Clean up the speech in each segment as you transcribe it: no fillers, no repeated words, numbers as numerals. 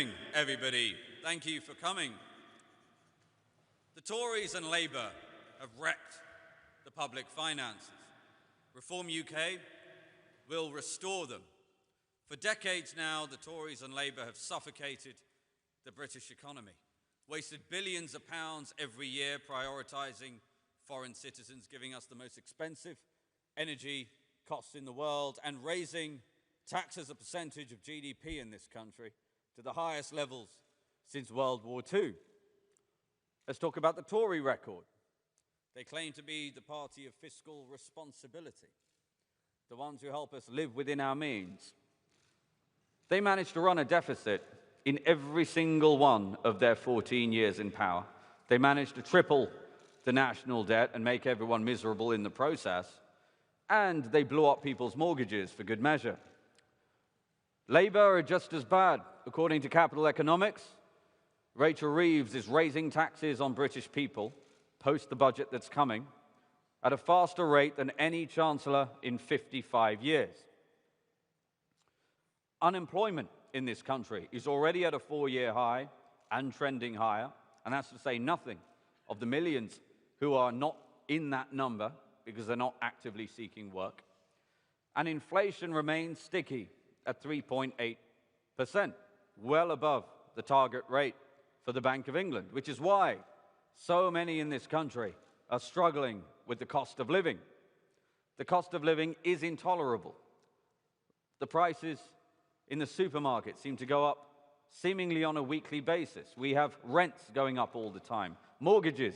morning, everybody. Thank you for coming. The Tories and Labour have wrecked the public finances. Reform UK will restore them. For decades now, the Tories and Labour have suffocated the British economy, wasted billions of pounds every year prioritising foreign citizens, giving us the most expensive energy costs in the world, and raising tax as a percentage of GDP in this country to the highest levels since World War II. Let's talk about the Tory record. They claim to be the party of fiscal responsibility, the ones who help us live within our means. They managed to run a deficit in every single one of their 14 years in power. They managed to triple the national debt and make everyone miserable in the process. And they blew up people's mortgages for good measure. Labour are just as bad. According to Capital Economics, Rachel Reeves is raising taxes on British people, post the budget that's coming, at a faster rate than any Chancellor in 55 years. Unemployment in this country is already at a 4-year high and trending higher, and that's to say nothing of the millions who are not in that number because they're not actively seeking work. And inflation remains sticky at 3.8%, well above the target rate for the Bank of England, which is why so many in this country are struggling with the cost of living. The cost of living is intolerable. The prices in the supermarket seem to go up seemingly on a weekly basis. We have rents going up all the time. Mortgages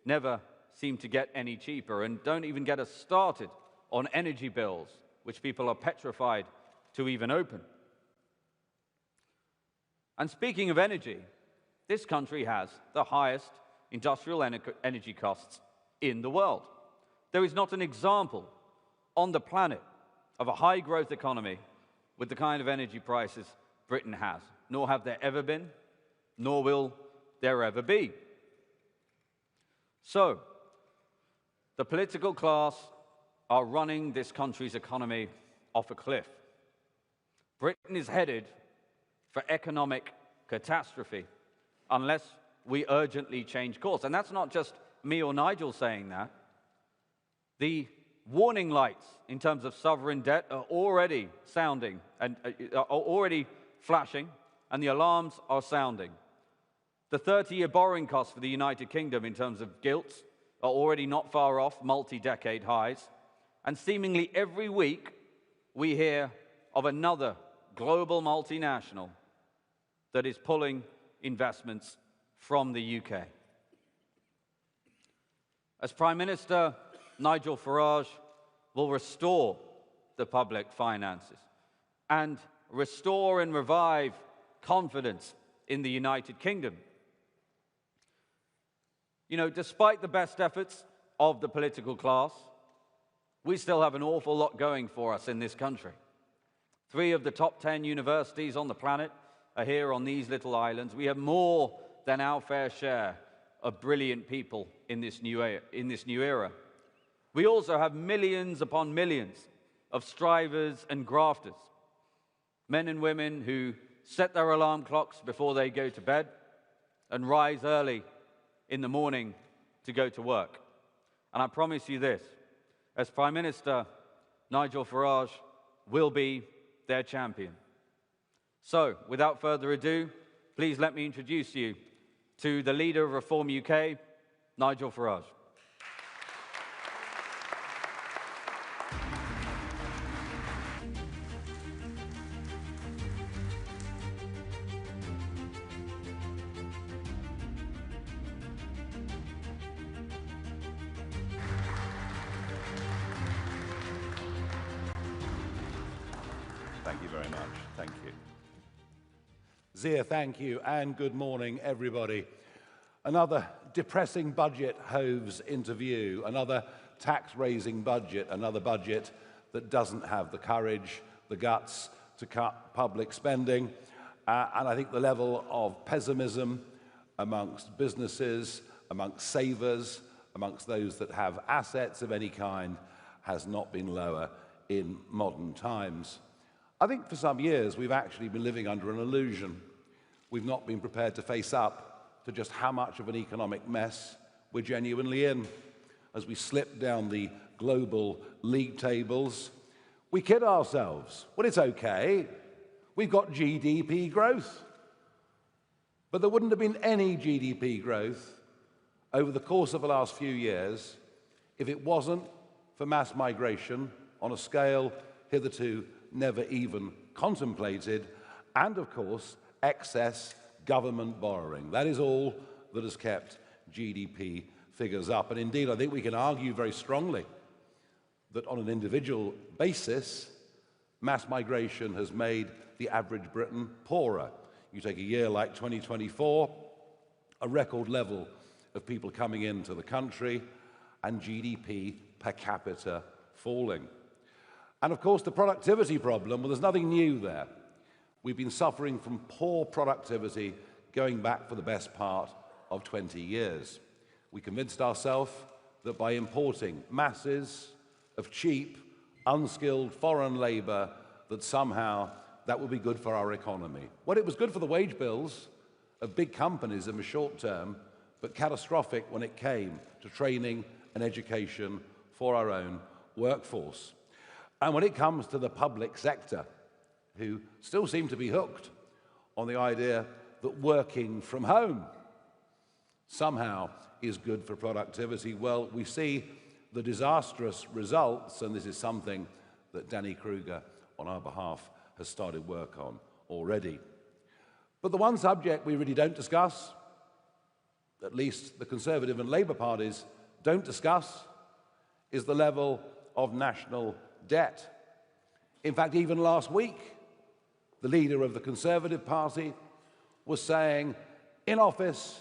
never seem to get any cheaper, and don't even get us started on energy bills, which people are petrified to even open. And speaking of energy, this country has the highest industrial energy costs in the world. There is not an example on the planet of a high-growth economy with the kind of energy prices Britain has, nor have there ever been, nor will there ever be. So, the political class are running this country's economy off a cliff. Britain is headed for economic catastrophe unless we urgently change course. And that's not just me or Nigel saying that. The warning lights in terms of sovereign debt are already sounding and are already flashing, and the alarms are sounding. The 30-year borrowing costs for the United Kingdom in terms of gilts are already not far off multi-decade highs, and seemingly every week we hear of another global multinational that is pulling investments from the UK. As Prime Minister, Nigel Farage will restore the public finances and restore and revive confidence in the United Kingdom. You know, despite the best efforts of the political class, we still have an awful lot going for us in this country. 3 of the top 10 universities on the planet are here on these little islands. We have more than our fair share of brilliant people in this new era. We also have millions upon millions of strivers and grafters, men and women who set their alarm clocks before they go to bed and rise early in the morning to go to work. And I promise you this, as Prime Minister, Nigel Farage will be their champion. So, without further ado, please let me introduce you to the leader of Reform UK, Nigel Farage. Thank you very much. Thank you. Zia, thank you, and good morning, everybody. Another depressing budget hoves into view, another tax-raising budget, another budget that doesn't have the courage, the guts to cut public spending, and I think the level of pessimism amongst businesses, amongst savers, amongst those that have assets of any kind has not been lower in modern times. I think for some years we've actually been living under an illusion we've not been prepared to face up to just how much of an economic mess we're genuinely in. As we slip down the global league tables, we kid ourselves. Well, it's okay. We've got GDP growth. But there wouldn't have been any GDP growth over the course of the last few years if it wasn't for mass migration on a scale hitherto never even contemplated, and of course, excess government borrowing. That is all that has kept GDP figures up. And indeed, I think we can argue very strongly that on an individual basis, mass migration has made the average Briton poorer. You take a year like 2024, a record level of people coming into the country, and GDP per capita falling. And of course, the productivity problem, well, there's nothing new there. We've been suffering from poor productivity going back for the best part of 20 years. We convinced ourselves that by importing masses of cheap, unskilled foreign labor, that somehow that would be good for our economy. Well, it was good for the wage bills of big companies in the short term, but catastrophic when it came to training and education for our own workforce. And when it comes to the public sector, who still seem to be hooked on the idea that working from home somehow is good for productivity, well, we see the disastrous results, and this is something that Danny Kruger, on our behalf, has started work on already. But the one subject we really don't discuss, at least the Conservative and Labour parties don't discuss, is the level of national debt. In fact, even last week, the leader of the Conservative Party was saying, in office,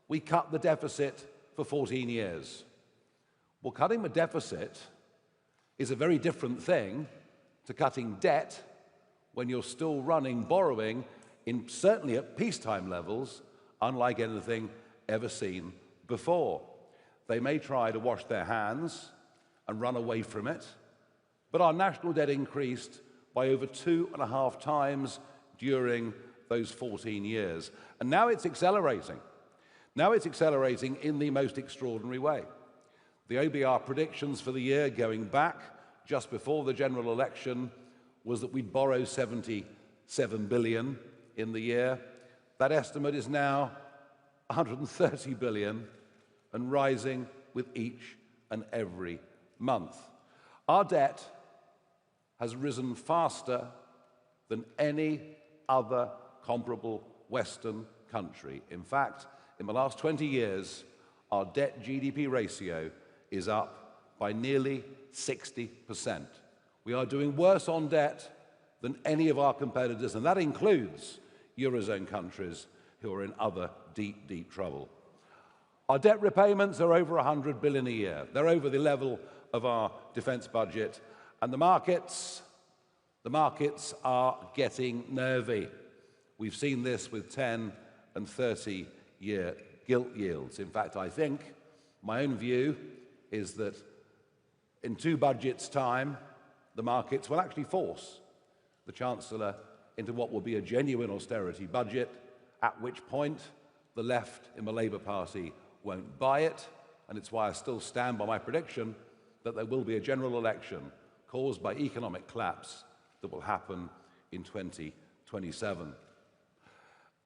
we cut the deficit for 14 years. Well, cutting the deficit is a very different thing to cutting debt when you're still running borrowing in certainly at peacetime levels, unlike anything ever seen before. They may try to wash their hands and run away from it, but our national debt increased by over 2.5 times during those 14 years. And now it's accelerating. Now it's accelerating in the most extraordinary way. The OBR predictions for the year going back just before the general election was that we'd borrow 77 billion in the year. That estimate is now 130 billion and rising with each and every month. Our debt has risen faster than any other comparable Western country. In fact, in the last 20 years, our debt-GDP ratio is up by nearly 60%. We are doing worse on debt than any of our competitors, and that includes Eurozone countries who are in other deep, deep trouble. Our debt repayments are over 100 billion a year. They're over the level of our defense budget, and the markets are getting nervy. We've seen this with 10 and 30-year gilt yields. In fact, I think my own view is that in 2 budgets' time, the markets will actually force the Chancellor into what will be a genuine austerity budget, at which point the left in the Labour Party won't buy it, and it's why I still stand by my prediction that there will be a general election caused by economic collapse that will happen in 2027.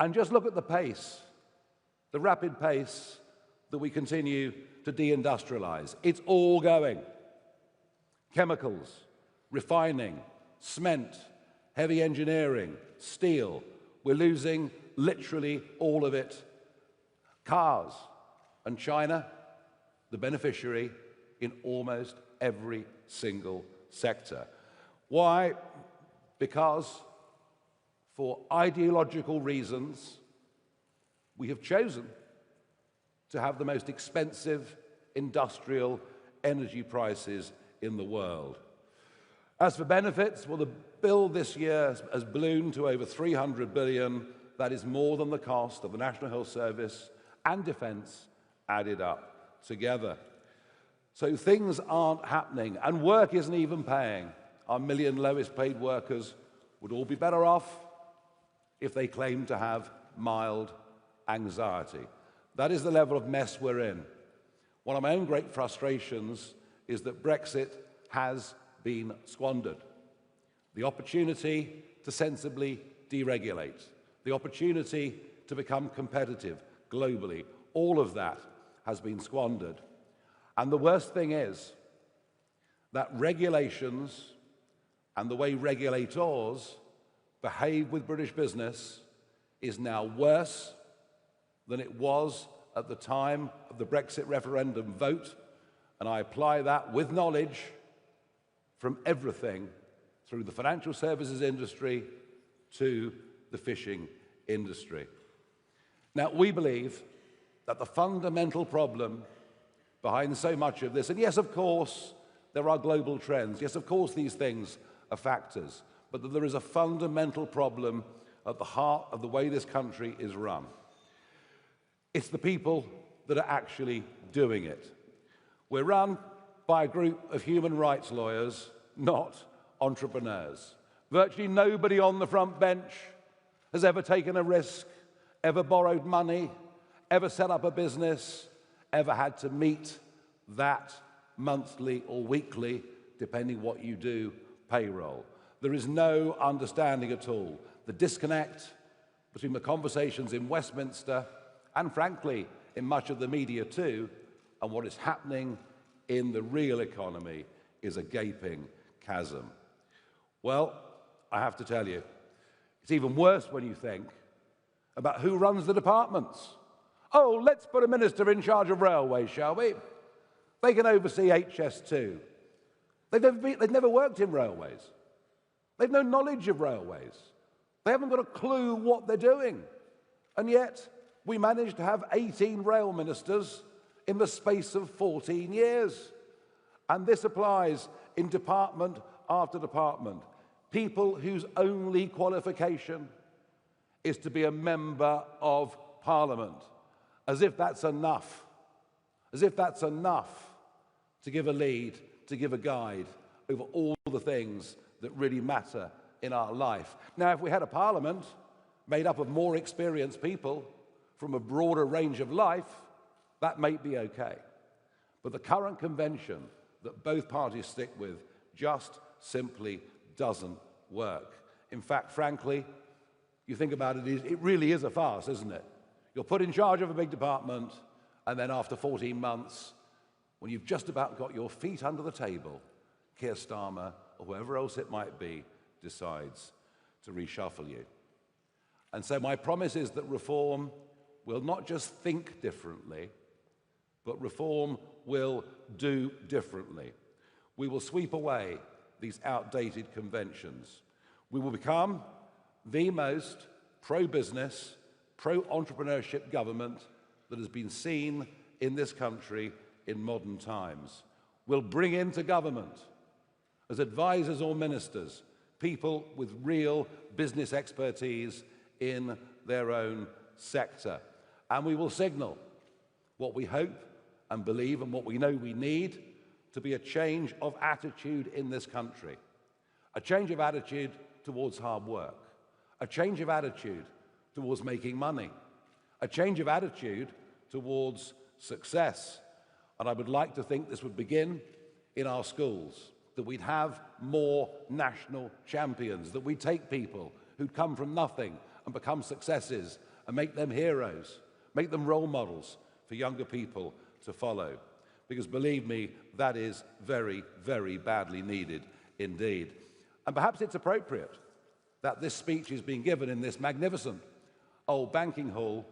And just look at the pace, the rapid pace that we continue to deindustrialize. It's all going. Chemicals, refining, cement, heavy engineering, steel. We're losing literally all of it. Cars, and China, the beneficiary in almost every single sector. Why? Because for ideological reasons, we have chosen to have the most expensive industrial energy prices in the world. As for benefits, well, the bill this year has ballooned to over 300 billion. That is more than the cost of the National Health Service and defense added up together. So things aren't happening, and work isn't even paying. Our million lowest paid workers would all be better off if they claimed to have mild anxiety. That is the level of mess we're in. One of my own great frustrations is that Brexit has been squandered. The opportunity to sensibly deregulate, the opportunity to become competitive globally, all of that has been squandered. And the worst thing is that regulations and the way regulators behave with British business is now worse than it was at the time of the Brexit referendum vote, and I apply that with knowledge from everything through the financial services industry to the fishing industry. Now, we believe that the fundamental problem behind so much of this, and yes, of course, there are global trends, yes, of course, these things are factors, but that there is a fundamental problem at the heart of the way this country is run. It's the people that are actually doing it. We're run by a group of human rights lawyers, not entrepreneurs. Virtually nobody on the front bench has ever taken a risk, ever borrowed money, ever set up a business, ever had to meet that monthly or weekly, depending what you do, payroll. There is no understanding at all. The disconnect between the conversations in Westminster and, frankly, in much of the media too, and what is happening in the real economy is a gaping chasm. Well, I have to tell you, it's even worse when you think about who runs the departments. Oh, let's put a minister in charge of railways, shall we? They can oversee HS2. They've never worked in railways. They've no knowledge of railways. They haven't got a clue what they're doing. And yet, we managed to have 18 rail ministers in the space of 14 years. And this applies in department after department. People whose only qualification is to be a member of Parliament. As if that's enough. As if that's enough to give a lead, to give a guide over all the things that really matter in our life. Now, if we had a Parliament made up of more experienced people from a broader range of life, that might be okay. But the current convention that both parties stick with just simply doesn't work. In fact, frankly, you think about it, it really is a farce, isn't it? You're put in charge of a big department, and then after 14 months, when you've just about got your feet under the table, Keir Starmer, or whoever else it might be, decides to reshuffle you. And so my promise is that reform will not just think differently, but reform will do differently. We will sweep away these outdated conventions. We will become the most pro-business, pro-entrepreneurship government that has been seen in this country in modern times. We'll bring into government, as advisors or ministers, people with real business expertise in their own sector. And we will signal what we hope and believe and what we know we need to be a change of attitude in this country. A change of attitude towards hard work. A change of attitude towards making money. A change of attitude towards success. And I would like to think this would begin in our schools, that we'd have more national champions, that we'd take people who'd come from nothing and become successes and make them heroes, make them role models for younger people to follow. Because believe me, that is very, very badly needed indeed. And perhaps it's appropriate that this speech is being given in this magnificent old banking hall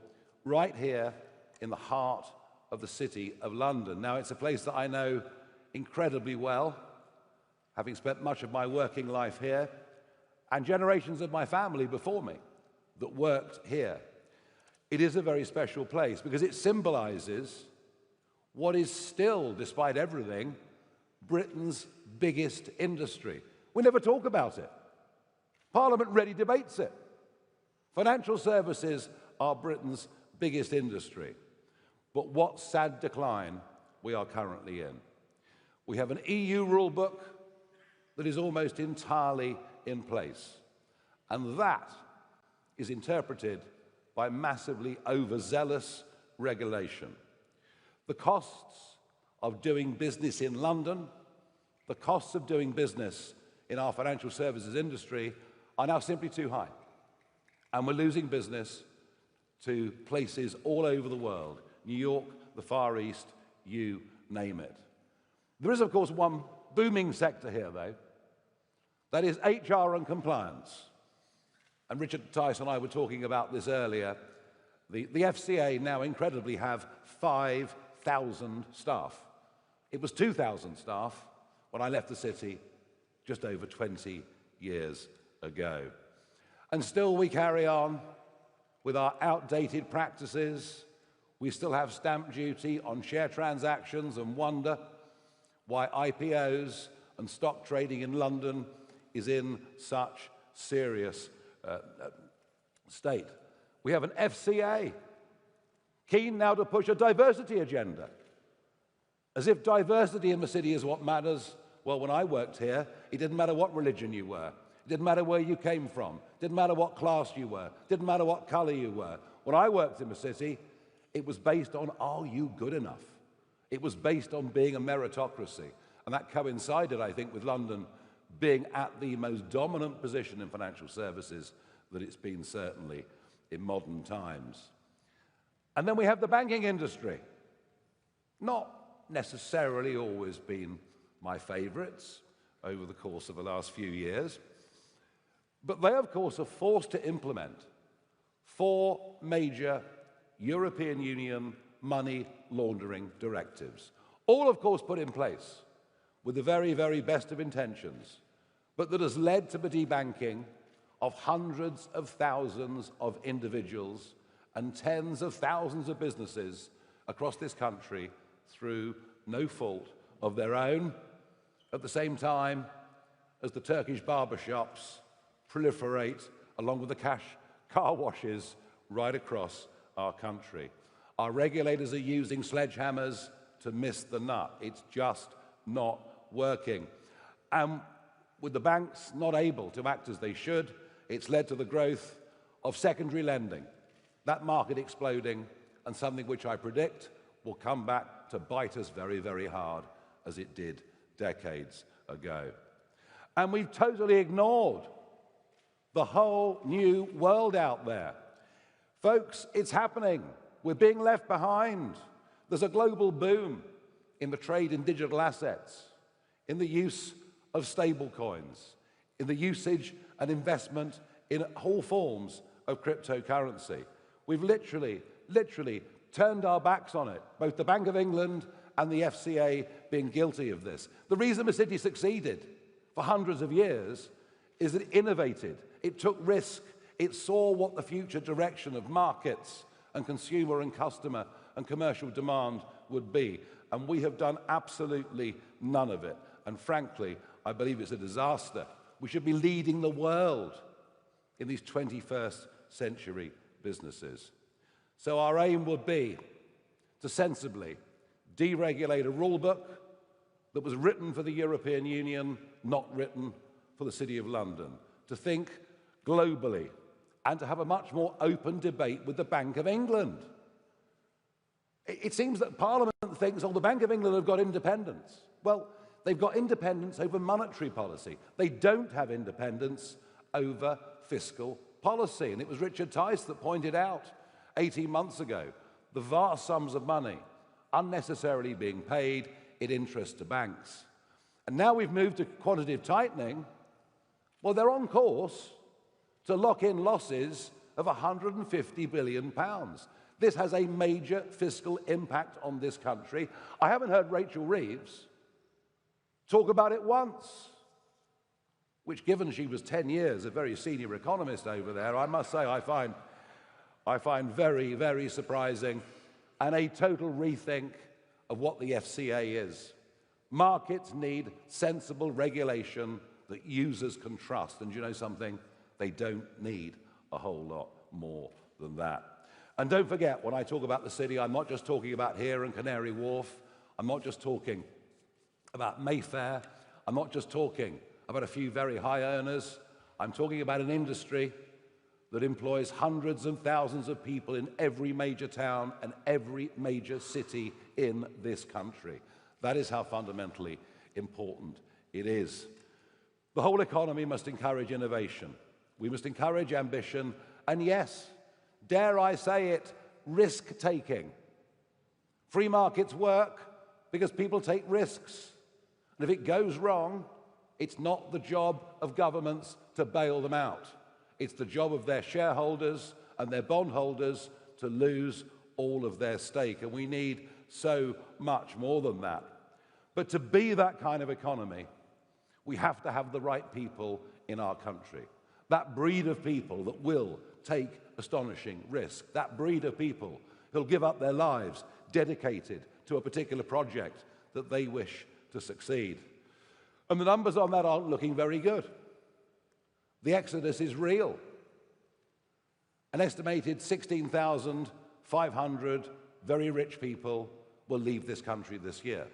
right here in the heart of the City of London. Now, it's a place that I know incredibly well, having spent much of my working life here, and generations of my family before me that worked here. It is a very special place because it symbolizes what is still, despite everything, Britain's biggest industry. We never talk about it. Parliament rarely debates it. Financial services are Britain's biggest industry. But what sad decline we are currently in. We have an EU rule book that is almost entirely in place. And that is interpreted by massively overzealous regulation. The costs of doing business in London, the costs of doing business in our financial services industry are now simply too high. And we're losing business to places all over the world, New York, the Far East, you name it. There is, of course, one booming sector here, though. That is HR and compliance. And Richard Tice and I were talking about this earlier. The FCA now incredibly have 5,000 staff. It was 2,000 staff when I left the city just over 20 years ago. And still we carry on with our outdated practices. We still have stamp duty on share transactions and wonder why IPOs and stock trading in London is in such serious state. We have an FCA keen now to push a diversity agenda, as if diversity in the city is what matters. Well, when I worked here, it didn't matter what religion you were. It didn't matter where you came from. It didn't matter what class you were. It didn't matter what color you were. When I worked in the city, it was based on, are you good enough? It was based on being a meritocracy. And that coincided, I think, with London being at the most dominant position in financial services that it's been certainly in modern times. And then we have the banking industry. Not necessarily always been my favorites over the course of the last few years. But they, of course, are forced to implement 4 major European Union money laundering directives. All, of course, put in place with the very, very best of intentions, but that has led to the debanking of hundreds of thousands of individuals and tens of thousands of businesses across this country through no fault of their own, at the same time as the Turkish barbershops proliferate along with the cash car washes right across our country. Our regulators are using sledgehammers to miss the nut. It's just not working. And with the banks not able to act as they should, it's led to the growth of secondary lending, that market exploding, and something which I predict will come back to bite us very, very hard, as it did decades ago. And we've totally ignored the whole new world out there. Folks, it's happening. We're being left behind. There's a global boom in the trade in digital assets, in the use of stable coins, in the usage and investment in all forms of cryptocurrency. We've literally turned our backs on it, both the Bank of England and the FCA being guilty of this. The reason the city succeeded for hundreds of years is that it innovated, it took risk, it saw what the future direction of markets and consumer and customer and commercial demand would be. And we have done absolutely none of it. And frankly, I believe it's a disaster. We should be leading the world in these 21st century businesses. So our aim would be to sensibly deregulate a rule book that was written for the European Union, not written for the City of London, to think globally and to have a much more open debate with the Bank of England. It seems that Parliament thinks, oh, the Bank of England have got independence. Well, they've got independence over monetary policy. They don't have independence over fiscal policy. And it was Richard Tice that pointed out 18 months ago the vast sums of money unnecessarily being paid in interest to banks. And now we've moved to quantitative tightening. Well, they're on course to lock in losses of £150 billion. This has a major fiscal impact on this country. I haven't heard Rachel Reeves talk about it once, which, given she was 10 years a very senior economist over there, I must say I find very, very surprising, and a total rethink of what the FCA is. Markets need sensible regulation that users can trust. And you know something? They don't need a whole lot more than that. And don't forget, when I talk about the city, I'm not just talking about here and Canary Wharf. I'm not just talking about Mayfair. I'm not just talking about a few very high earners. I'm talking about an industry that employs hundreds and thousands of people in every major town and every major city in this country. That is how fundamentally important it is. The whole economy must encourage innovation. We must encourage ambition, and yes, dare I say it, risk-taking. Free markets work because people take risks. And if it goes wrong, it's not the job of governments to bail them out. It's the job of their shareholders and their bondholders to lose all of their stake. And we need so much more than that. But to be that kind of economy, we have to have the right people in our country. That breed of people that will take astonishing risk. That breed of people who'll give up their lives dedicated to a particular project that they wish to succeed. And the numbers on that aren't looking very good. The exodus is real. An estimated 16,500 very rich people will leave this country this year.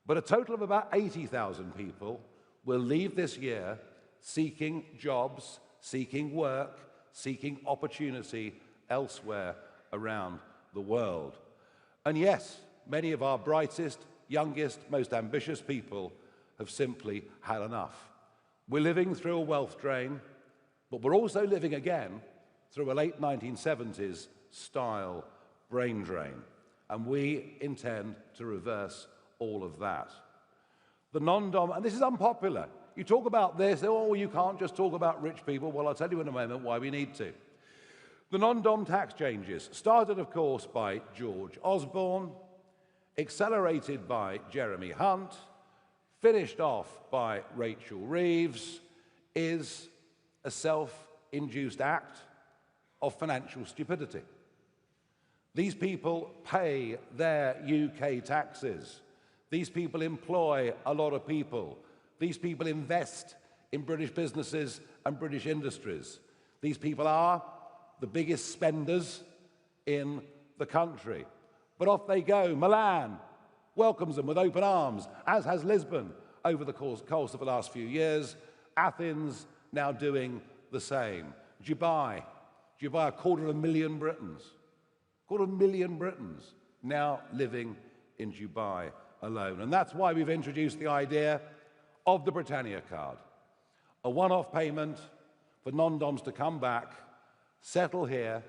But a total of about 80,000 people will leave this year seeking jobs, seeking work, seeking opportunity elsewhere around the world. And yes, many of our brightest, youngest, most ambitious people have simply had enough. We're living through a wealth drain, but we're also living again through a late 1970s style brain drain. And we intend to reverse all of that. The non-dom, and this is unpopular. You talk about this, oh, you can't just talk about rich people. Well, I'll tell you in a moment why we need to. The non-dom tax changes started, of course, by George Osborne, accelerated by Jeremy Hunt, finished off by Rachel Reeves, is a self-induced act of financial stupidity. These people pay their UK taxes. These people employ a lot of people. These people invest in British businesses and British industries. These people are the biggest spenders in the country. But off they go. Milan welcomes them with open arms, as has Lisbon over the course of the last few years. Athens now doing the same. Dubai, 250,000 Britons. 250,000 Britons now living in Dubai alone. And that's why we've introduced the idea of the Britannia card. A one-off payment for non-doms to come back, settle here,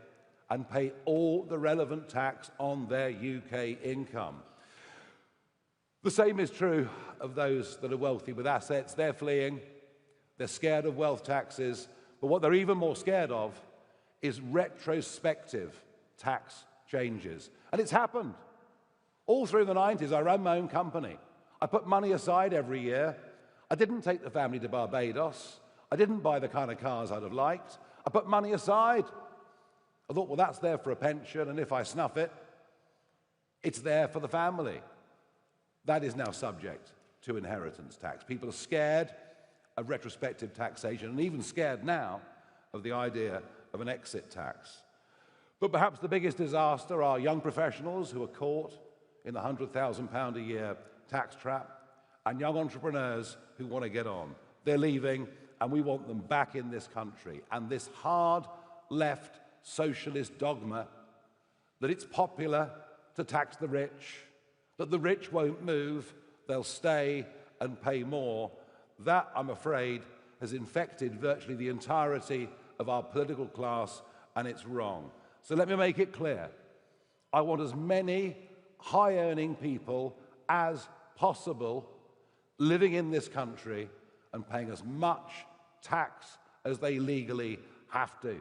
and pay all the relevant tax on their UK income. The same is true of those that are wealthy with assets. They're fleeing. They're scared of wealth taxes. But what they're even more scared of is retrospective tax changes. And it's happened. All through the 90s, I ran my own company. I put money aside every year. I didn't take the family to Barbados. I didn't buy the kind of cars I'd have liked. I put money aside. I thought, well, that's there for a pension, and if I snuff it, it's there for the family. That is now subject to inheritance tax. People are scared of retrospective taxation, and even scared now of the idea of an exit tax. But perhaps the biggest disaster are young professionals who are caught in the £100,000 a year tax trap, and young entrepreneurs who want to get on. They're leaving, and we want them back in this country. And this hard left socialist dogma that it's popular to tax the rich, that the rich won't move, they'll stay and pay more, that, I'm afraid, has infected virtually the entirety of our political class, and it's wrong. So let me make it clear. I want as many high-earning people as possible living in this country and paying as much tax as they legally have to.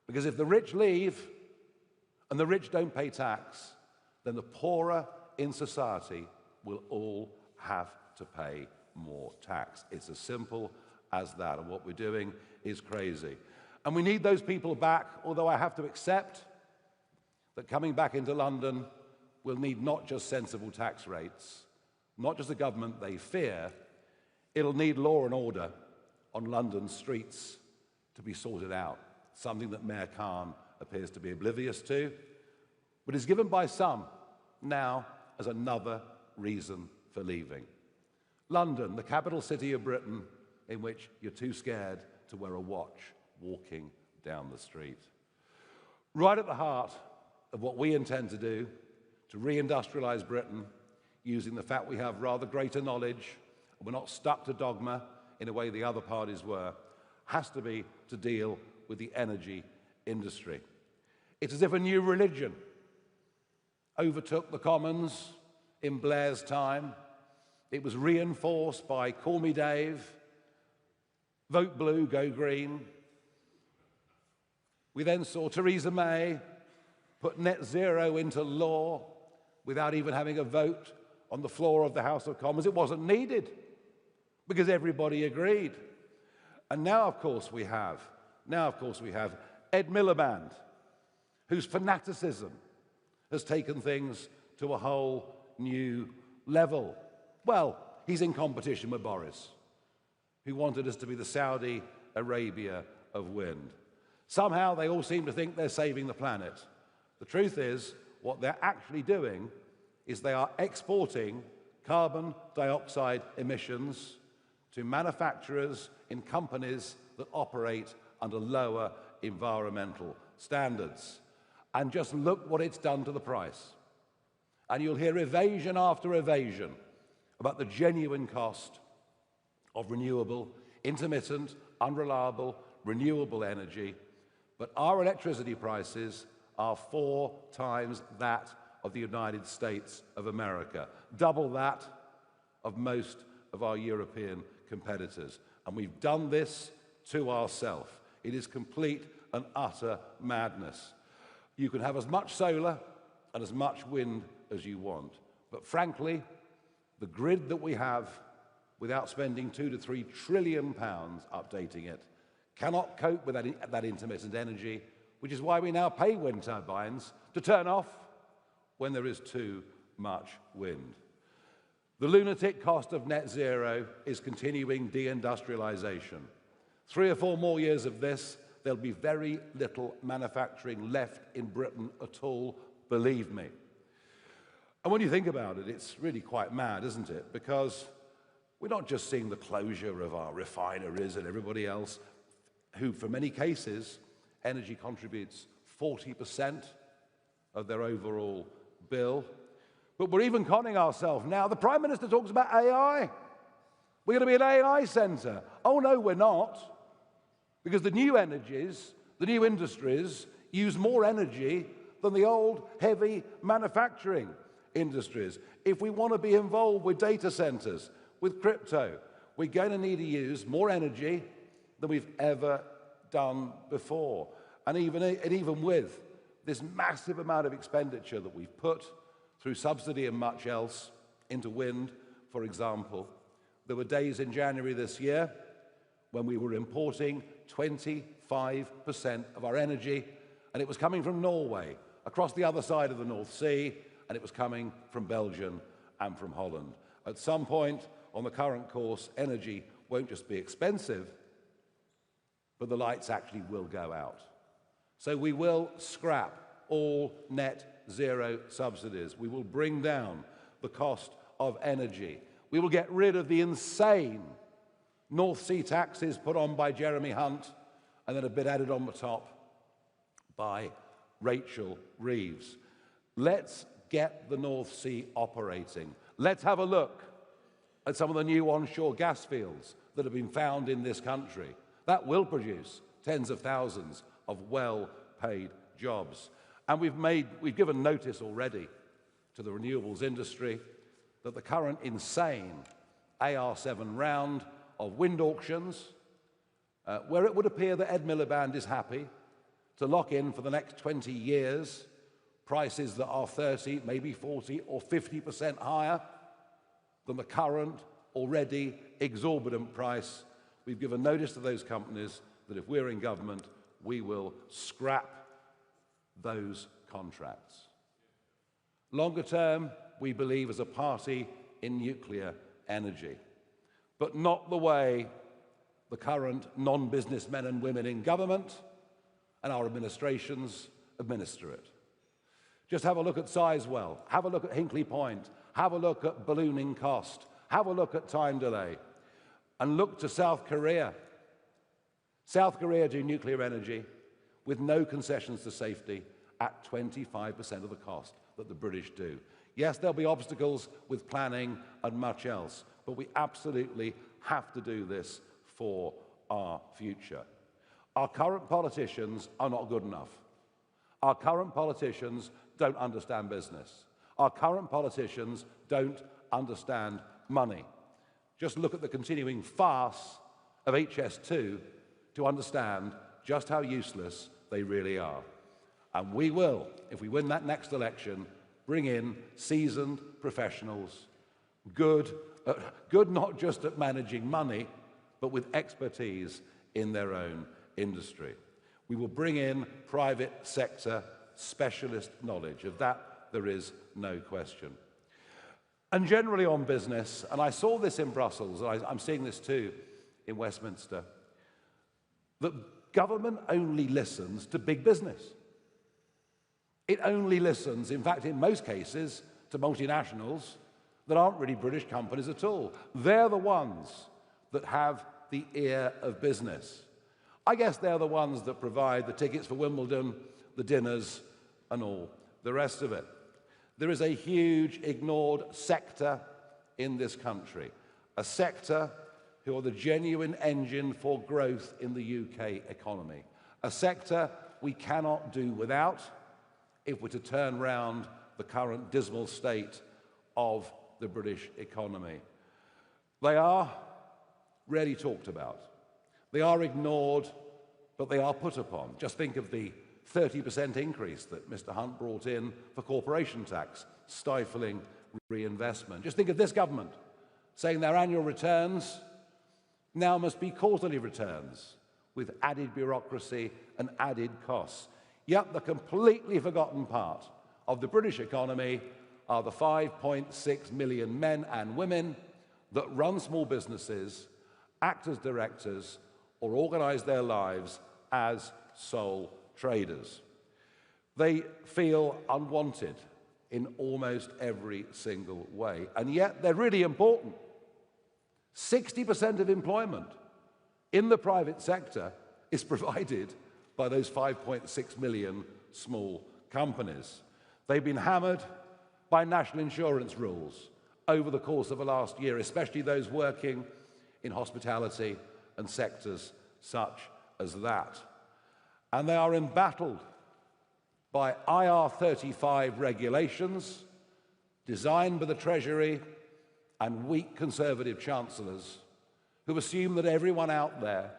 Because if the rich leave and the rich don't pay tax, then the poorer in society will all have to pay more tax. It's as simple as that, and what we're doing is crazy. And we need those people back, although I have to accept that coming back into London will need not just sensible tax rates, not just a government they fear, it'll need law and order on London's streets to be sorted out, something that Mayor Khan appears to be oblivious to, but is given by some now as another reason for leaving. London, the capital city of Britain, in which you're too scared to wear a watch walking down the street. Right at the heart of what we intend to do to reindustrialize Britain, using the fact we have rather greater knowledge, and we're not stuck to dogma in a way the other parties were, has to be to deal with the energy industry. It's as if a new religion overtook the Commons in Blair's time. It was reinforced by Call Me Dave, Vote Blue, Go Green. We then saw Theresa May put net zero into law without even having a vote on the floor of the House of Commons. It wasn't needed because everybody agreed. And now, of course, we have Ed Miliband, whose fanaticism has taken things to a whole new level. Well, he's in competition with Boris, who wanted us to be the Saudi Arabia of wind. Somehow they all seem to think they're saving the planet. The truth is, what they're actually doing is they are exporting carbon dioxide emissions to manufacturers in companies that operate under lower environmental standards. And just look what it's done to the price. And you'll hear evasion after evasion about the genuine cost of renewable, intermittent, unreliable, renewable energy. But our electricity prices are 4 times that of the United States of America, double that of most of our European competitors. And we've done this to ourselves. It is complete and utter madness. You can have as much solar and as much wind as you want. But frankly, the grid that we have, without spending £2 to £3 trillion updating it, cannot cope with that intermittent energy, which is why we now pay wind turbines to turn off when there is too much wind. The lunatic cost of net zero is continuing deindustrialization. 3 or 4 more years of this, there'll be very little manufacturing left in Britain at all, believe me. And when you think about it, it's really quite mad, isn't it? Because we're not just seeing the closure of our refineries and everybody else, who, for many cases, energy contributes 40% of their overall bill. But we're even conning ourselves now. The Prime Minister talks about AI. We're going to be an AI centre. Oh, no, we're not. Because the new energies, the new industries, use more energy than the old, heavy manufacturing industries. If we want to be involved with data centres, with crypto, we're going to need to use more energy than we've ever done before. And even with this massive amount of expenditure that we've put through subsidy and much else into wind, for example, there were days in January this year when we were importing 25% of our energy, and it was coming from Norway, across the other side of the North Sea, and it was coming from Belgium and from Holland. At some point on the current course, energy won't just be expensive, but the lights actually will go out. So we will scrap all net zero subsidies. We will bring down the cost of energy. We will get rid of the insane North Sea taxes put on by Jeremy Hunt and then a bit added on the top by Rachel Reeves. Let's get the North Sea operating. Let's have a look at some of the new onshore gas fields that have been found in this country. That will produce tens of thousands of well-paid jobs. And we've given notice already to the renewables industry that the current insane AR7 round of wind auctions, where it would appear that Ed Miliband is happy to lock in for the next 20 years prices that are 30, maybe 40 or 50% higher than the current already exorbitant price. We've given notice to those companies that if we're in government, we will scrap those contracts. Longer term, we believe as a party in nuclear energy, but not the way the current non-businessmen and women in government and our administrations administer it. Just have a look at Sizewell, have a look at Hinkley Point, have a look at ballooning cost, have a look at time delay, and look to South Korea. South Korea do nuclear energy with no concessions to safety at 25% of the cost that the British do. Yes, there'll be obstacles with planning and much else, but we absolutely have to do this for our future. Our current politicians are not good enough. Our current politicians don't understand business. Our current politicians don't understand money. Just look at the continuing farce of HS2 to understand just how useless they really are. And we will, if we win that next election, bring in seasoned professionals, good not just at managing money, but with expertise in their own industry. We will bring in private sector specialist knowledge. Of that, there is no question. And generally on business, and I saw this in Brussels, and I'm seeing this too in Westminster, that government only listens to big business. It only listens, in fact, in most cases, to multinationals that aren't really British companies at all. They're the ones that have the ear of business. I guess they're the ones that provide the tickets for Wimbledon, the dinners, and all the rest of it. There is a huge ignored sector in this country, a sector who are the genuine engine for growth in the UK economy, a sector we cannot do without if we're to turn round the current dismal state of the British economy. They are rarely talked about. They are ignored, but they are put upon. Just think of the 30% increase that Mr. Hunt brought in for corporation tax, stifling reinvestment. Just think of this government saying their annual returns now must be quarterly returns with added bureaucracy and added costs. Yet the completely forgotten part of the British economy are the 5.6 million men and women that run small businesses, act as directors, or organize their lives as sole traders. They feel unwanted in almost every single way, and yet they're really important. 60% of employment in the private sector is provided by those 5.6 million small companies. They've been hammered by national insurance rules over the course of the last year, especially those working in hospitality and sectors such as that. And they are embattled by IR35 regulations designed by the Treasury and weak Conservative chancellors who assume that everyone out there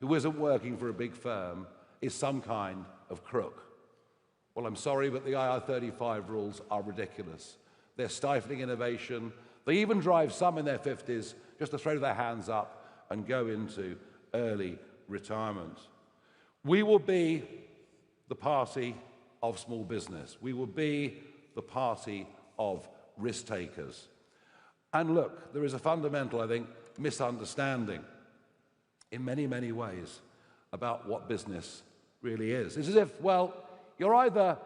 who isn't working for a big firm is some kind of crook. Well, I'm sorry, but the IR35 rules are ridiculous. They're stifling innovation. They even drive some in their 50s just to throw their hands up and go into early retirement. We will be the party of small business. We will be the party of risk takers. And look, there is a fundamental, I think, misunderstanding in many, many ways about what business really is. It's as if, well, you're either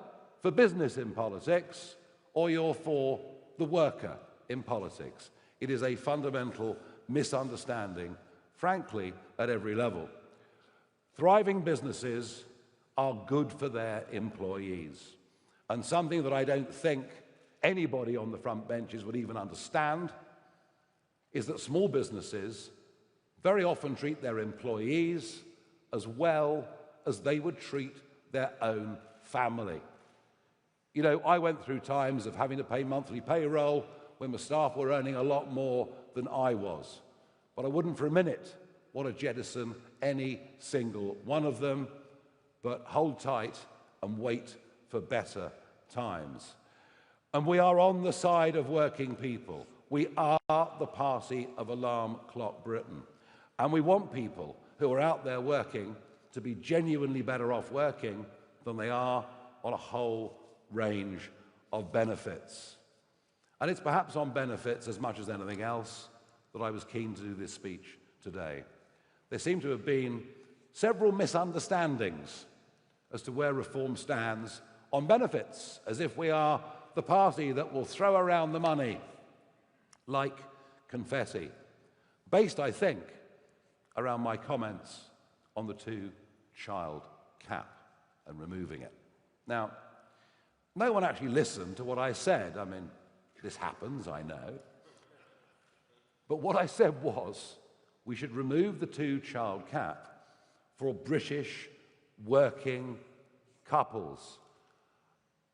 for business in politics or you're for the worker in politics. It is a fundamental misunderstanding, frankly, at every level. Thriving businesses are good for their employees. And something that I don't think anybody on the front benches would even understand is that small businesses very often treat their employees as well as they would treat their own family. You know, I went through times of having to pay monthly payroll when my staff were earning a lot more than I was. But I wouldn't for a minute want to jettison any single one of them, but hold tight and wait for better times. And we are on the side of working people. We are the party of Alarm Clock Britain. And we want people who are out there working to be genuinely better off working than they are on a whole range of benefits. And it's perhaps on benefits as much as anything else that I was keen to do this speech today. There seem to have been several misunderstandings as to where reform stands on benefits, as if we are the party that will throw around the money like confetti, based, I think, around my comments on the two-child cap and removing it. Now, no one actually listened to what I said. I mean, this happens, I know. But what I said was, we should remove the two-child cap for British working couples.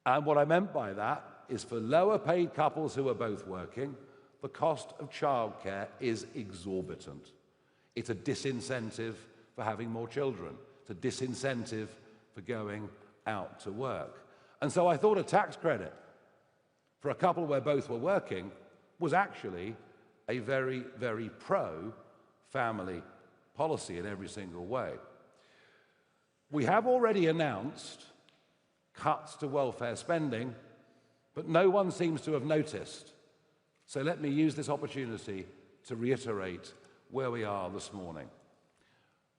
And what I meant by that is for lower-paid couples who are both working, the cost of childcare is exorbitant. It's a disincentive for having more children. It's a disincentive for going out to work. And so I thought a tax credit for a couple where both were working was actually a very, very pro-family policy in every single way. We have already announced cuts to welfare spending, but no one seems to have noticed. So let me use this opportunity to reiterate where we are this morning.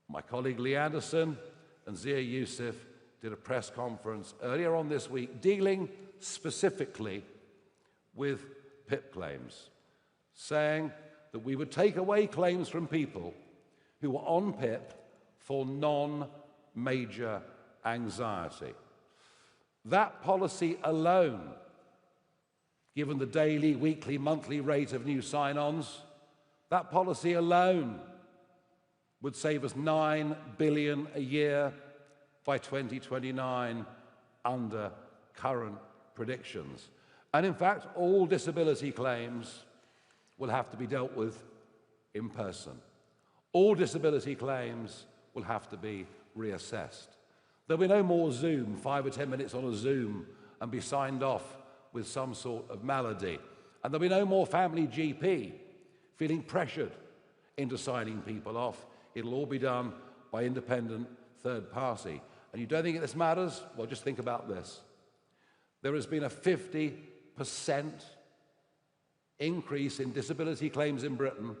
My colleague Lee Anderson and Zia Youssef did a press conference earlier on this week dealing specifically with PIP claims, saying that we would take away claims from people who were on PIP for non-major anxiety. That policy alone, given the daily, weekly, monthly rate of new sign-ons, that policy alone would save us $9 billion a year by 2029 under current predictions. And in fact, all disability claims will have to be dealt with in person. All disability claims will have to be reassessed. There'll be no more Zoom, 5 or 10 minutes on a Zoom, and be signed off with some sort of malady. And there'll be no more family GP feeling pressured into signing people off. It'll all be done by independent third party. And you don't think this matters? Well, just think about this. There has been a 50% increase in disability claims in Britain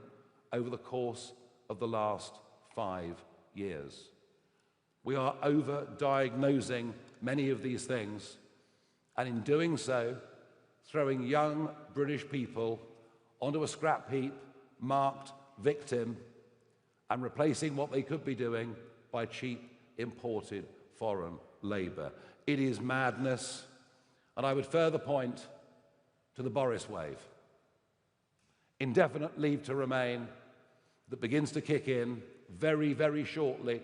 over the course of the last 5 years. We are over-diagnosing many of these things, and in doing so, throwing young British people onto a scrap heap marked victim and replacing what they could be doing by cheap imported foreign labour. It is madness, and I would further point to the Boris wave. Indefinite leave to remain that begins to kick in very, very shortly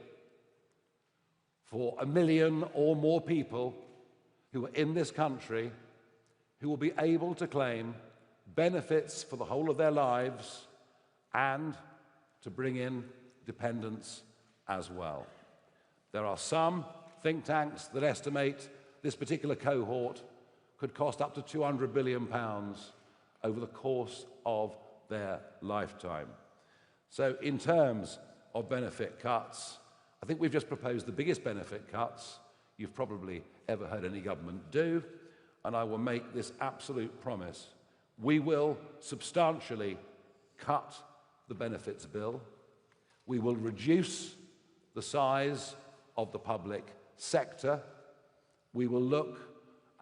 for 1 million or more people who are in this country who will be able to claim benefits for the whole of their lives and to bring in dependents as well. There are some think tanks that estimate this particular cohort could cost up to £200 billion over the course of their lifetime. So in terms of benefit cuts, I think we've just proposed the biggest benefit cuts you've probably ever heard any government do, and I will make this absolute promise. We will substantially cut the benefits bill. We will reduce the size of the public sector. We will look,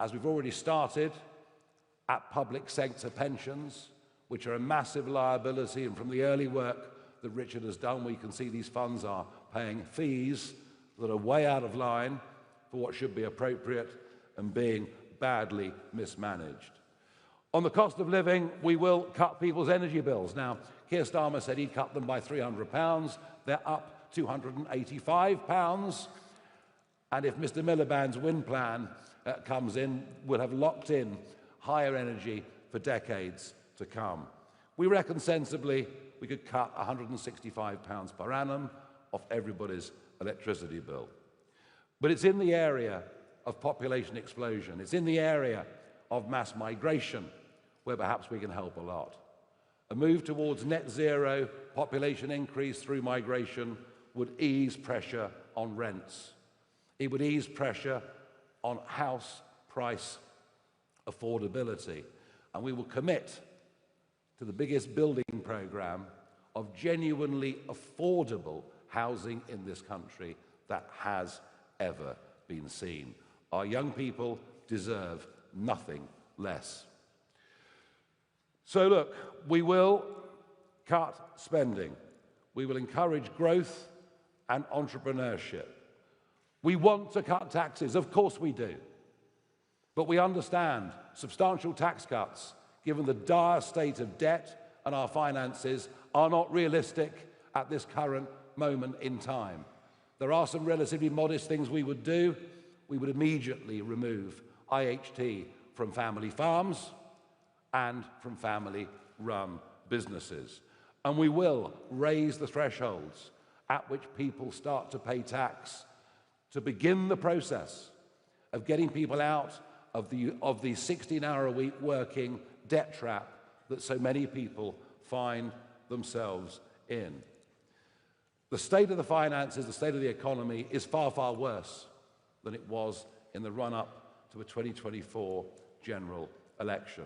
as we've already started, at public sector pensions, which are a massive liability, and from the early work that Richard has done, we can see these funds are paying fees that are way out of line for what should be appropriate and being badly mismanaged. On the cost of living, we will cut people's energy bills. Now, Keir Starmer said he'd cut them by £300. They're up £285. And if Mr. Miliband's wind plan comes in, we'll have locked in higher energy for decades to come. We reckon sensibly we could cut £165 per annum off everybody's electricity bill. But it's in the area of population explosion, it's in the area of mass migration where perhaps we can help a lot. A move towards net zero population increase through migration would ease pressure on rents. It would ease pressure on house price affordability. And we will commit to the biggest building program of genuinely affordable housing in this country that has ever been seen. Our young people deserve nothing less. So look, we will cut spending. We will encourage growth and entrepreneurship. We want to cut taxes, of course we do. But we understand substantial tax cuts, given the dire state of debt and our finances, are not realistic at this current moment in time. There are some relatively modest things we would do. We would immediately remove IHT from family farms and from family-run businesses. And we will raise the thresholds at which people start to pay tax to begin the process of getting people out of the 16-hour-a-week working debt trap that so many people find themselves in. The state of the finances, the state of the economy is far, far worse than it was in the run-up to a 2024 general election.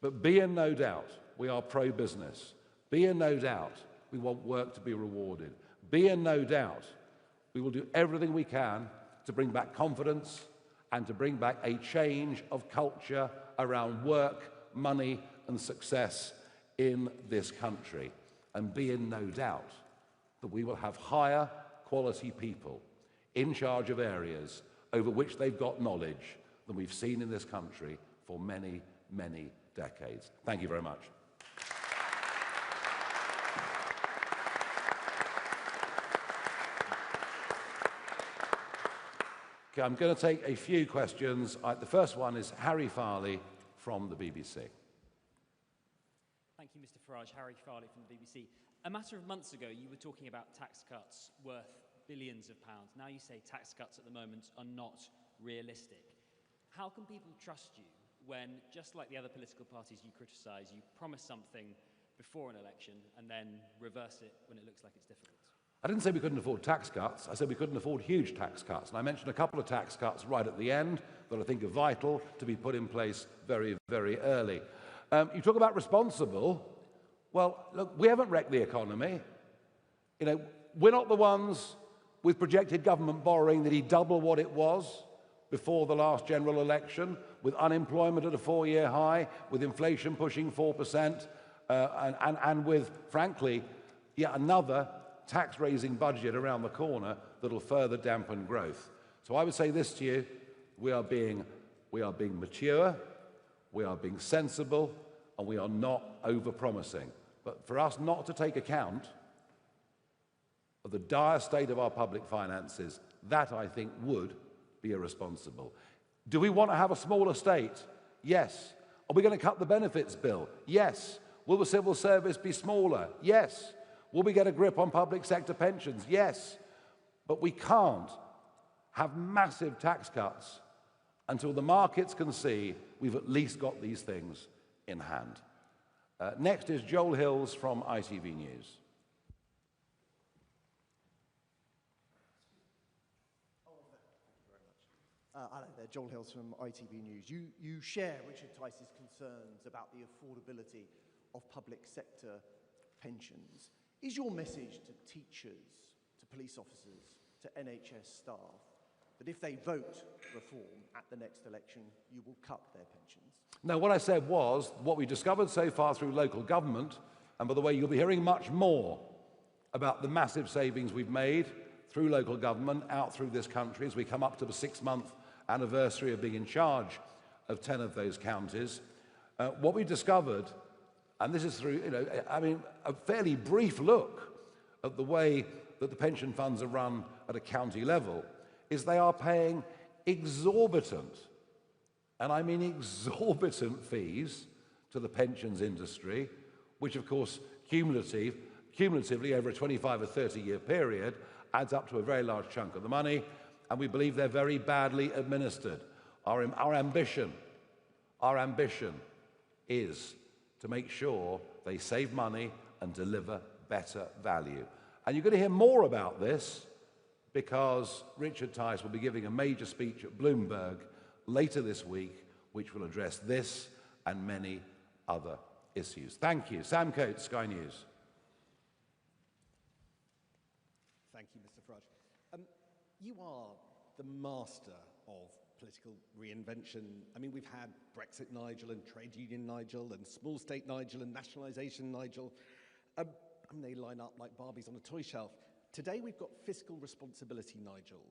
But be in no doubt, we are pro-business. Be in no doubt, we want work to be rewarded. Be in no doubt, we will do everything we can to bring back confidence and to bring back a change of culture around work, money, and success in this country. And be in no doubt that we will have higher quality people in charge of areas over which they've got knowledge than we've seen in this country for many, many decades. Thank you very much. Okay, I'm going to take a few questions. The first one is Harry Farley from the BBC. Thank you, Mr. Farage. Harry Farley from the BBC. A matter of months ago, you were talking about tax cuts worth billions of pounds. Now you say tax cuts at the moment are not realistic. How can people trust you when, just like the other political parties you criticise, you promise something before an election and then reverse it when it looks like it's difficult? I didn't say we couldn't afford tax cuts. I said we couldn't afford huge tax cuts. And I mentioned a couple of tax cuts right at the end that I think are vital to be put in place very, very early. You talk about responsible. Well, look, we haven't wrecked the economy. You know, we're not the ones with projected government borrowing that double what it was before the last general election, with unemployment at a 4-year high, with inflation pushing 4%, and with, frankly, yet another tax-raising budget around the corner that'll further dampen growth. So I would say this to you: we are being mature, we are being sensible, and we are not over-promising. But for us not to take account of the dire state of our public finances, that, I think, would be irresponsible. Do we want to have a smaller state? Yes. Are we going to cut the benefits bill? Yes. Will the civil service be smaller? Yes. Will we get a grip on public sector pensions? Yes. But we can't have massive tax cuts until the markets can see we've at least got these things in hand. Next is Joel Hills from ITV News. Hello there, Joel Hills from ITV News. You share Richard Tice's concerns about the affordability of public sector pensions. Is your message to teachers, to police officers, to NHS staff, that if they vote reform at the next election, you will cut their pensions? No, what I said was what we discovered so far through local government, and by the way, you'll be hearing much more about the massive savings we've made through local government out through this country as we come up to the 6-month anniversary of being in charge of 10 of those counties. What we discovered, and this is through, a fairly brief look at the way that the pension funds are run at a county level, is they are paying exorbitant, and I mean exorbitant, fees to the pensions industry, which of course cumulatively over a 25 or 30-year period adds up to a very large chunk of the money, and we believe they're very badly administered. Our ambition is to make sure they save money and deliver better value. And you're going to hear more about this because Richard Tice will be giving a major speech at Bloomberg later this week, which will address this and many other issues. Thank you. Sam Coates, Sky News. Thank you, Mr. Farage. You are the master of political reinvention. I mean, we've had Brexit Nigel and trade union Nigel and small state Nigel and nationalisation Nigel. They line up like Barbies on a toy shelf. Today we've got fiscal responsibility, Nigel.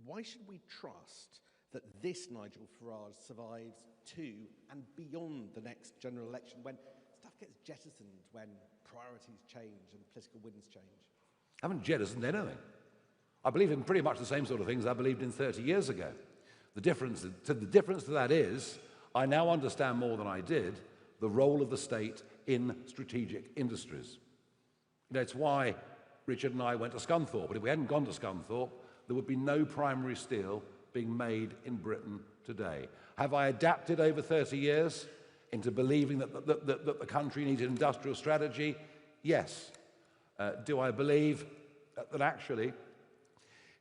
Why should we trust that this Nigel Farage survives to and beyond the next general election when stuff gets jettisoned, when priorities change and political winds change? I haven't jettisoned anything. I believe in pretty much the same sort of things I believed in 30 years ago. The difference to that is I now understand more than I did the role of the state in strategic industries. You know, it's why Richard and I went to Scunthorpe, but if we hadn't gone to Scunthorpe, there would be no primary steel being made in Britain today. Have I adapted over 30 years into believing that the country needs an industrial strategy? Yes. Do I believe that actually,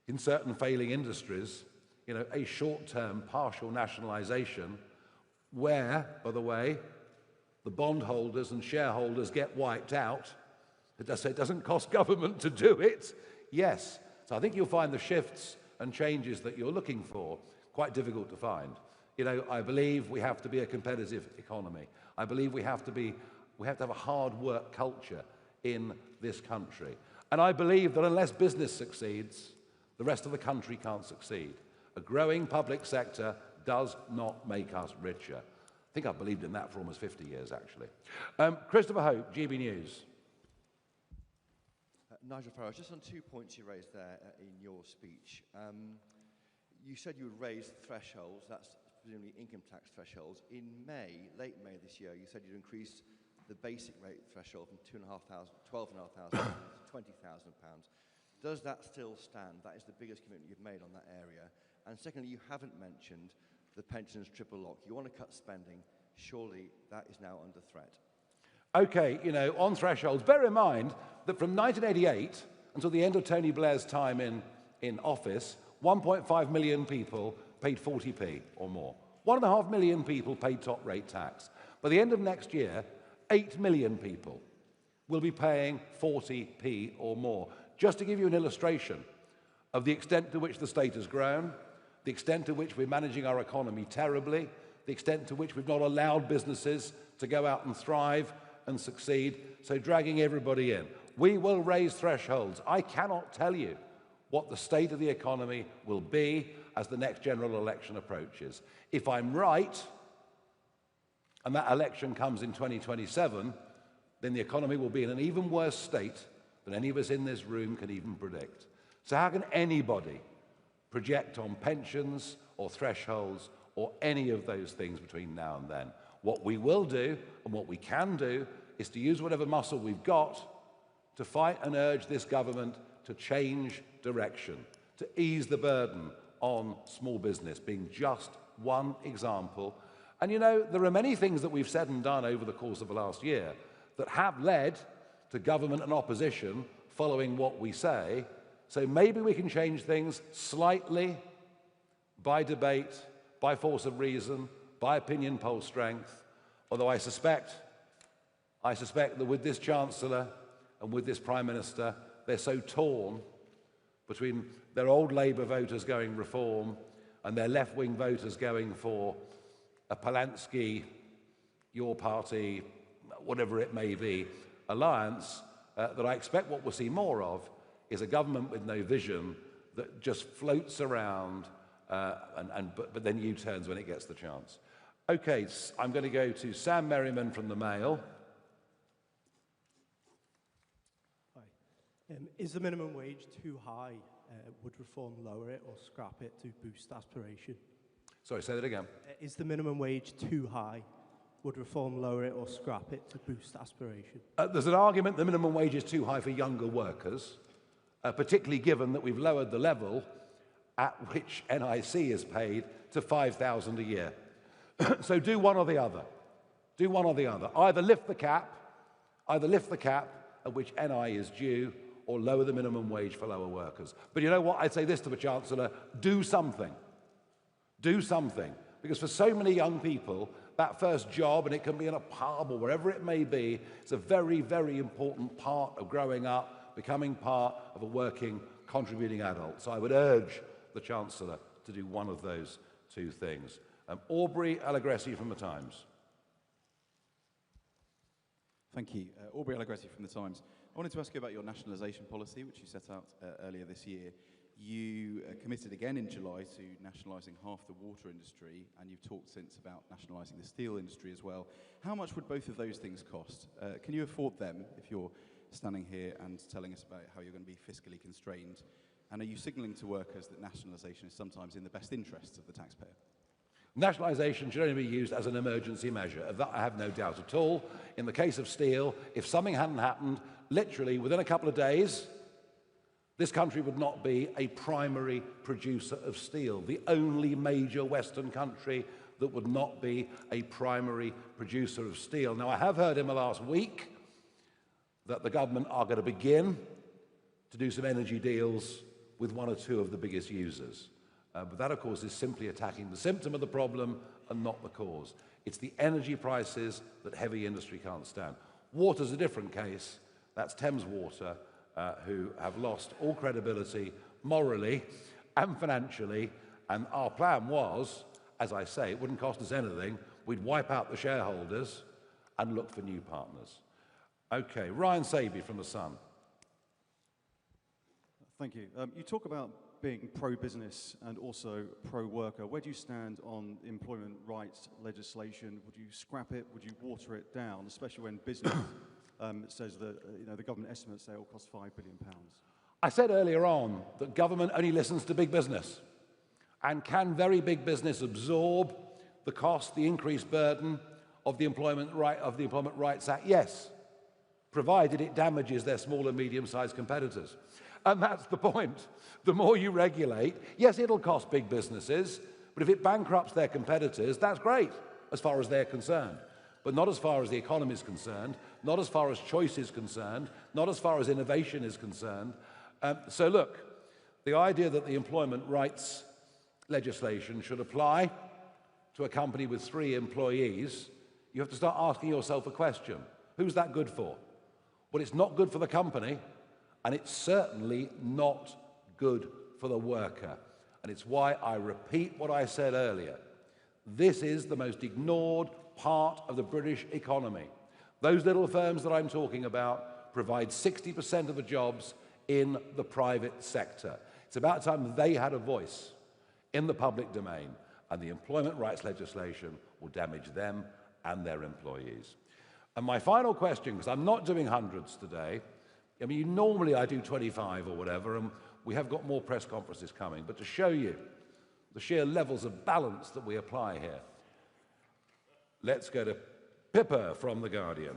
in certain failing industries, you know, a short-term partial nationalisation where, by the way, the bondholders and shareholders get wiped out, it doesn't cost government to do it? Yes. So I think you'll find the shifts and changes that you're looking for quite difficult to find. You know, I believe we have to be a competitive economy. I believe we have to have a hard work culture in this country. And I believe that unless business succeeds, the rest of the country can't succeed. A growing public sector does not make us richer. I think I've believed in that for almost 50 years, actually. Christopher Hope, GB News. Nigel Farage, just on 2 points you raised there in your speech. You said you would raise thresholds, that's presumably income tax thresholds. In May, late May this year, you said you'd increase the basic rate threshold from £12,500 to £20,000. Does that still stand? That is the biggest commitment you've made on that area. And secondly, you haven't mentioned the pensions triple lock. You want to cut spending. Surely that is now under threat. Okay, you know, on thresholds, bear in mind that from 1988 until the end of Tony Blair's time in office, 1.5 million people paid 40p or more. 1.5 million people paid top rate tax. By the end of next year, 8 million people will be paying 40p or more. Just to give you an illustration of the extent to which the state has grown, the extent to which we're managing our economy terribly, the extent to which we've not allowed businesses to go out and thrive and succeed, so dragging everybody in. We will raise thresholds. I cannot tell you what the state of the economy will be as the next general election approaches. If I'm right, and that election comes in 2027, then the economy will be in an even worse state than any of us in this room can even predict. So how can anybody project on pensions or thresholds or any of those things between now and then? What we will do and what we can do is to use whatever muscle we've got to fight and urge this government to change direction, to ease the burden on small business, being just one example. And you know, there are many things that we've said and done over the course of the last year that have led to government and opposition following what we say. So maybe we can change things slightly by debate, by force of reason, by opinion poll strength, although I suspect that with this Chancellor and with this Prime Minister, they're so torn between their old Labour voters going reform and their left-wing voters going for a Polanski, your party, whatever it may be, alliance, that I expect what we'll see more of is a government with no vision that just floats around but then U-turns when it gets the chance. Okay, I'm going to go to Sam Merriman from the Mail. Hi. Is the minimum wage too high? Would reform lower it or scrap it to boost aspiration? Sorry, say that again. Is the minimum wage too high? Would reform lower it or scrap it to boost aspiration? There's an argument the minimum wage is too high for younger workers, particularly given that we've lowered the level at which NIC is paid to $5,000 a year. So do one or the other. Do one or the other. Either lift the cap at which NI is due, or lower the minimum wage for lower workers. But you know what? I'd say this to the Chancellor, do something. Do something. Because for so many young people, that first job, and it can be in a pub or wherever it may be, it's a very, very important part of growing up, becoming part of a working, contributing adult. So I would urge the Chancellor to do one of those two things. Aubrey Allegressi from The Times. Thank you. Aubrey Allegressi from The Times. I wanted to ask you about your nationalisation policy, which you set out earlier this year. You committed again in July to nationalising half the water industry, and you've talked since about nationalising the steel industry as well. How much would both of those things cost? Can you afford them if you're standing here and telling us about how you're going to be fiscally constrained? And are you signalling to workers that nationalisation is sometimes in the best interests of the taxpayer? Nationalisation should only be used as an emergency measure. Of that I have no doubt at all. In the case of steel, if something hadn't happened, literally within a couple of days, this country would not be a primary producer of steel, the only major Western country that would not be a primary producer of steel. Now, I have heard in the last week that the government are going to begin to do some energy deals with one or two of the biggest users. But that, of course, is simply attacking the symptom of the problem and not the cause. It's the energy prices that heavy industry can't stand. Water's a different case. That's Thames Water, who have lost all credibility morally and financially. And our plan was, as I say, it wouldn't cost us anything. We'd wipe out the shareholders and look for new partners. Okay, Ryan Saby from The Sun. Thank you. You talk about being pro-business and also pro-worker. Where do you stand on employment rights legislation? Would you scrap it? Would you water it down, especially when business says that the government estimates say it will cost £5 billion? I said earlier on that government only listens to big business. And can very big business absorb the cost, the increased burden of the Employment Rights Act? Yes, provided it damages their small and medium-sized competitors. And that's the point. The more you regulate, yes, it'll cost big businesses, but if it bankrupts their competitors, that's great as far as they're concerned. But not as far as the economy is concerned, not as far as choice is concerned, not as far as innovation is concerned. So look, the idea that the employment rights legislation should apply to a company with 3 employees, you have to start asking yourself a question. Who's that good for? Well, it's not good for the company, and it's certainly not good for the worker. And it's why I repeat what I said earlier. This is the most ignored part of the British economy. Those little firms that I'm talking about provide 60% of the jobs in the private sector. It's about time they had a voice in the public domain, and the employment rights legislation will damage them and their employees. And my final question, because I'm not doing hundreds today, I mean, normally I do 25 or whatever, and we have got more press conferences coming, but to show you the sheer levels of balance that we apply here, let's go to Pippa from The Guardian.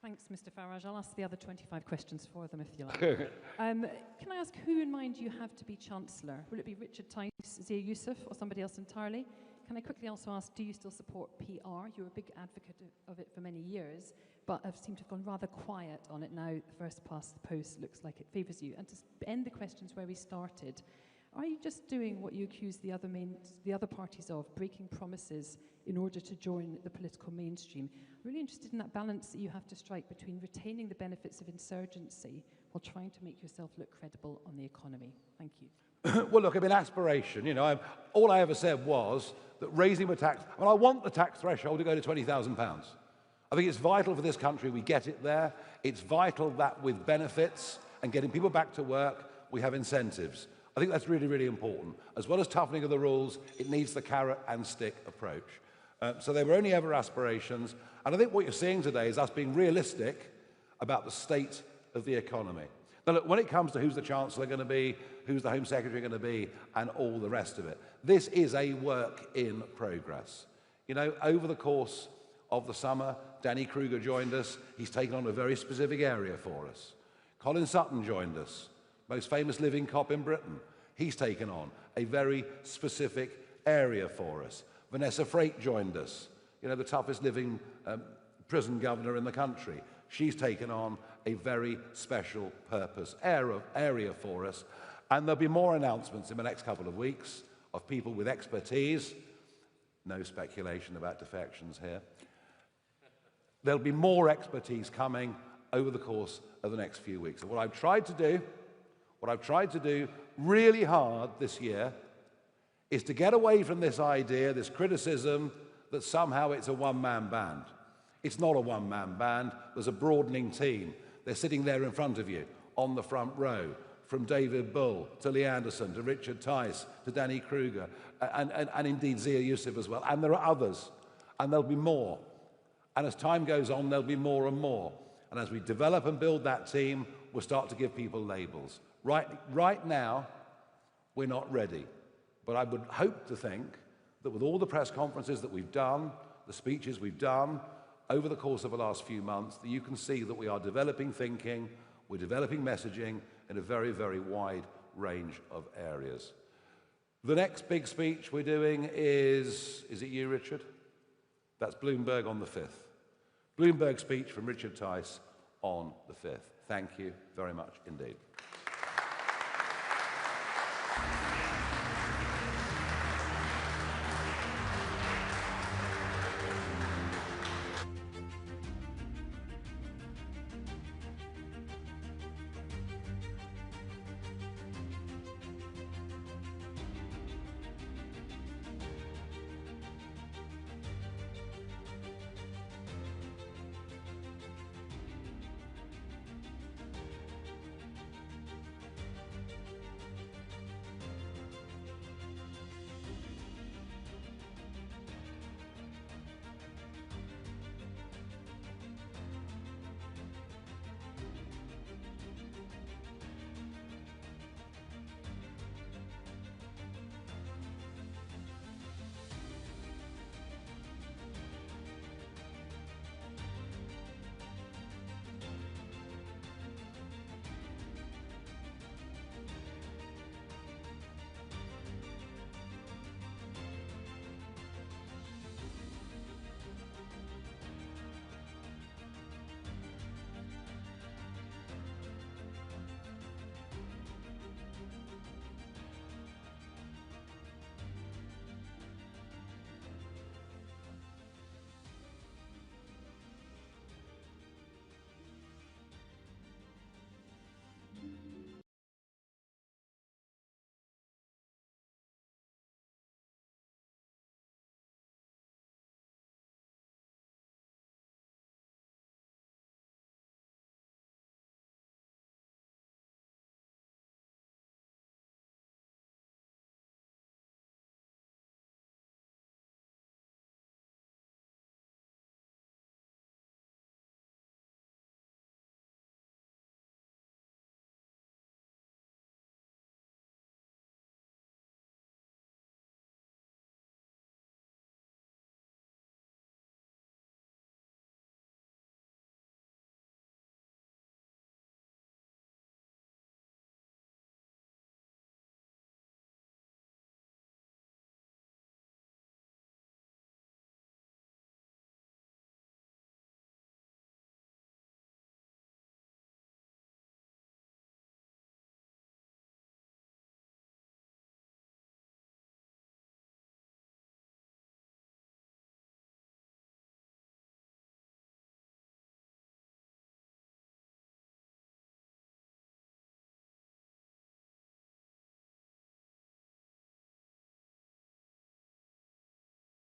Thanks, Mr. Farage. I'll ask the other 25 questions for them if you like. Can I ask who in mind you have to be Chancellor? Will it be Richard Tice, Zia Youssef, or somebody else entirely? Can I quickly also ask, do you still support PR? You were a big advocate of it for many years, but have seemed to have gone rather quiet on it now. The first past the post looks like it favours you. And to end the questions where we started, are you just doing what you accuse the other parties of, breaking promises in order to join the political mainstream? I'm really interested in that balance that you have to strike between retaining the benefits of insurgency while trying to make yourself look credible on the economy. Thank you. Well, look, I mean, aspiration, all I ever said was that raising the tax, I want the tax threshold to go to £20,000. I think it's vital for this country we get it there. It's vital that with benefits and getting people back to work, we have incentives. I think that's really, really important. As well as toughening of the rules, it needs the carrot and stick approach. So they were only ever aspirations. And I think what you're seeing today is us being realistic about the state of the economy. Now, look, when it comes to who's the Chancellor going to be, who's the Home Secretary going to be, and all the rest of it, this is a work in progress. Over the course of the summer, Danny Kruger joined us. He's taken on a very specific area for us. Colin Sutton joined us, most famous living cop in Britain. He's taken on a very specific area for us. Vanessa Frake joined us, the toughest living prison governor in the country. She's taken on a very special purpose area for us. And there'll be more announcements in the next couple of weeks of people with expertise. No speculation about defections here. There'll be more expertise coming over the course of the next few weeks. And what I've tried to do really hard this year is to get away from this idea, this criticism that somehow it's a one-man band. It's not a one-man band. There's a broadening team. They're sitting there in front of you on the front row, from David Bull to Lee Anderson to Richard Tice to Danny Kruger and indeed Zia Yusuf as well. And there are others, and there'll be more. And as time goes on, there'll be more and more. And as we develop and build that team, we'll start to give people labels. Right now, we're not ready. But I would hope to think that with all the press conferences that we've done, the speeches we've done over the course of the last few months, that you can see that we are developing thinking, we're developing messaging in a very, very wide range of areas. The next big speech we're doing is it you, Richard? That's Bloomberg on the 5th. Bloomberg speech from Richard Tice on the 5th. Thank you very much indeed.